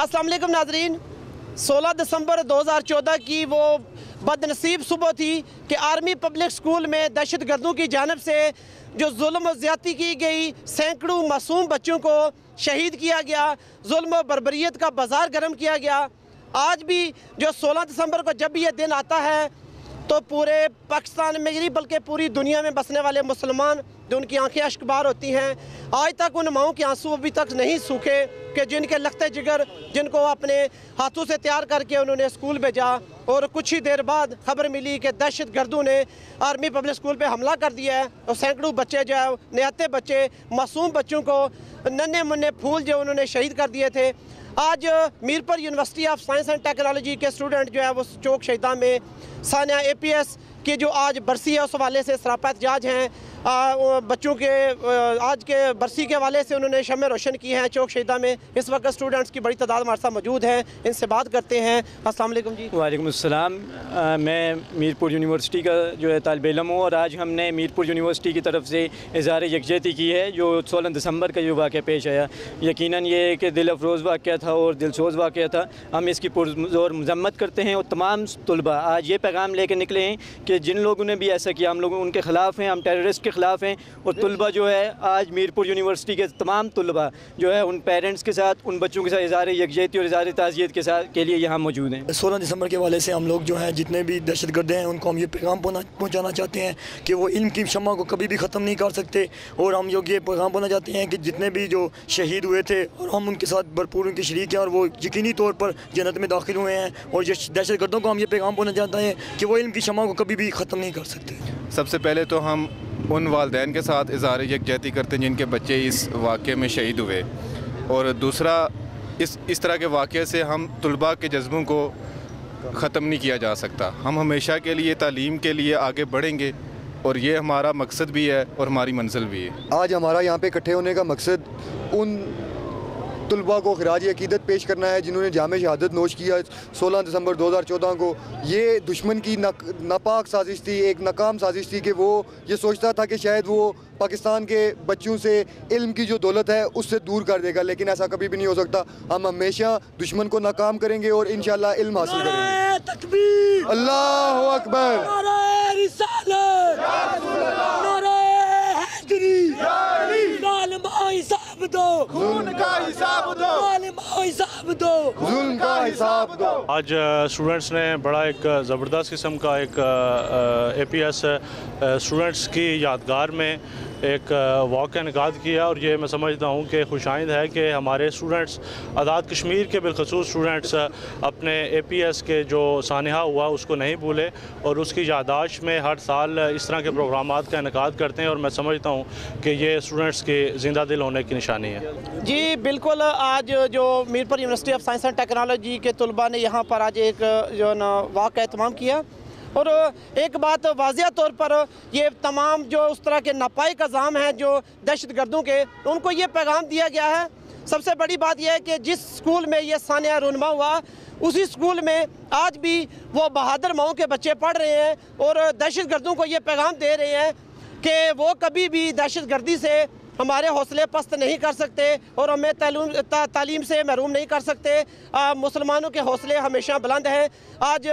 अस्सलाम वालेकुम नाजरीन। 16 दिसंबर 2014 की वो बदनसीब सुबह थी कि आर्मी पब्लिक स्कूल में दहशत गर्दों की जानिब से जो जुल्म और ज़्यादती की गई, सैकड़ों मासूम बच्चों को शहीद किया गया, जुल्म और बर्बरियत का बाजार गर्म किया गया। आज भी जो 16 दिसंबर को जब भी ये दिन आता है तो पूरे पाकिस्तान में नहीं बल्कि पूरी दुनिया में बसने वाले मुसलमान जो उनकी आंखें अश्कबार होती हैं, आज तक उन माओं के आंसू अभी तक नहीं सूखे कि जिनके लखते जिगर जिनको अपने हाथों से तैयार करके उन्होंने स्कूल भेजा और कुछ ही देर बाद खबर मिली कि दहशत गर्दों ने आर्मी पब्लिक स्कूल पे हमला कर दिया है और सैकड़ों बच्चे जो है निहत्ते बच्चे मासूम बच्चों को नन्हे मुन्ने फूल जो उन्होंने शहीद कर दिए थे। आज Mirpur university of science and technology के स्टूडेंट जो है वो चौक शहीदा में सानिया APS की जो आज बरसी है उस हवाले से सरापा एहतजाज हैं। बच्चों के आज के बरसी के हवाले से उन्होंने शम्में रोशन की हैं चौक शहीदा में। इस वक्त स्टूडेंट्स की बड़ी तादाद हमारे साथ मौजूद है, इनसे बात करते हैं। अस्सलाम वालेकुम जी। वालेकुम अस्सलाम। मैं मीरपुर यूनिवर्सिटी का जो है तालिब इल्म हूँ और आज हमने मीरपुर यूनिवर्सिटी की तरफ से इज़हार यकजहती की है जो 16 दिसंबर का जो वाक़या पेश आया। यकीनन ये कि दिल अफरोज़ वाक़या था और दिलसोज़ वाक़या था। हम इसकी पुरज़ोर मज़म्मत करते हैं और तमाम तलबा आज ये पैगाम लेकर निकले हैं कि जिन लोगों ने भी ऐसा किया हम लोग उनके ख़िलाफ़ हैं, हम टेररिस्ट के ख़िलाफ़ हैं। और तलबा जो है आज मीरपुर यूनिवर्सिटी के तमाम तलबा जो है उन पेरेंट्स के साथ, उन बच्चों के साथ इज़हार यकजहती और इज़हार ताज़ियत के लिए यहाँ मौजूद हैं। 16 दिसंबर के हवाले से हम लोग जो हैं जितने भी दहशत गर्द हैं उनको हम ये पैगाम पहुँचाना चाहते हैं कि वो इल्म की शम्मा को कभी भी ख़त्म नहीं कर सकते। और हम लोग ये पैगाम पहुँचाना चाहते हैं कि जितने भी जो शहीद हुए थे और हम उनके साथ भरपूर उनके शरीक हैं और वो यकीनी तौर पर जन्नत में दाखिल हुए हैं। और जो दहशत गर्दों को हम ये पैगाम पहुँचाना चाहते हैं कि वो इल्म की शम्मा को कभी भी ख़त्म नहीं कर सकते। सबसे पहले तो हम उन वालिदैन के साथ इज़हार यकजहती करते हैं जिनके बच्चे इस वाक़े में शहीद हुए। और दूसरा, इस तरह के वाक़े से हम तलबा के जज्बों को ख़त्म नहीं किया जा सकता। हम हमेशा के लिए तालीम के लिए आगे बढ़ेंगे और ये हमारा मकसद भी है और हमारी मंजिल भी है। आज हमारा यहाँ पे इकट्ठे होने का मकसद उन तलबा को खिराज अकीदत पेश करना है जिन्होंने जामे शहादत नोश किया 16 दिसंबर 2014 को। ये दुश्मन की नापाक साजिश थी, एक नाकाम साजिश थी कि वो ये सोचता था कि शायद वो पाकिस्तान के बच्चों से इल्म की जो दौलत है उससे दूर कर देगा, लेकिन ऐसा कभी भी नहीं हो सकता। हम हमेशा दुश्मन को नाकाम करेंगे और इंशाल्लाह इल्म हासिल करेंगे। अल्लाहु अकबर। आज स्टूडेंट्स ने बड़ा एक ज़बरदस्त किस्म का एक APS स्टूडेंट्स की यादगार में एक वॉक का इनेकाद किया और ये मैं समझता हूँ कि खुशाइंद है कि हमारे स्टूडेंट्स आज़ाद कश्मीर के बिलखसूस स्टूडेंट्स अपने APS के जो सानिहा हुआ उसको नहीं भूले और उसकी याददाश्त में हर साल इस तरह के प्रोग्रामात का इनेकाद करते हैं और मैं समझता हूँ कि ये स्टूडेंट्स के ज़िंदा दिल होने की निशानी है। जी बिल्कुल। आज जो Mirpur university of science and technology के तलबा ने यहाँ पर आज एक जो ना वॉक का एहतमाम किया और एक बात वाज़िया तौर पर ये तमाम जो उस तरह के नापाक अज़ाम हैं जो दहशत गर्दों के, उनको ये पैगाम दिया गया है। सबसे बड़ी बात यह है कि जिस स्कूल में ये सानिया रूनमा हुआ उसी स्कूल में आज भी वो बहादुर माओं के बच्चे पढ़ रहे हैं और दहशत गर्दों को ये पैगाम दे रहे हैं कि वो कभी भी दहशत गर्दी से हमारे हौसले पस्त नहीं कर सकते और हमें तालीम से महरूम नहीं कर सकते। मुसलमानों के हौसले हमेशा बुलंद हैं। आज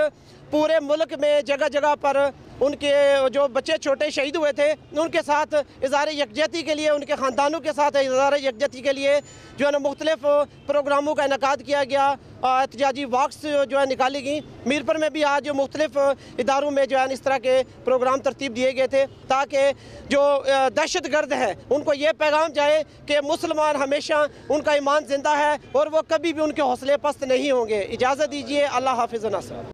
पूरे मुल्क में जगह जगह पर उनके जो बच्चे छोटे शहीद हुए थे उनके साथ इज़हार यकजहती के लिए, उनके ख़ानदानों के साथ इज़हार यकजहती के लिए जो है ना मुख्तलिफ़ प्रोग्रामों का इनेकाद किया गया, एहतजाजी वॉक्स जो है निकाली गई। मीरपुर में भी आज मुख्तलिफ़ इदारों में जो है इस तरह के प्रोग्राम तरतीब दिए गए थे ताकि जो दहशत गर्द है उनको ये पैगाम जाए कि मुसलमान हमेशा उनका ईमान ज़िंदा है और वो कभी भी उनके हौसले पस्त नहीं होंगे। इजाज़त दीजिए। अल्लाह हाफ़िज़।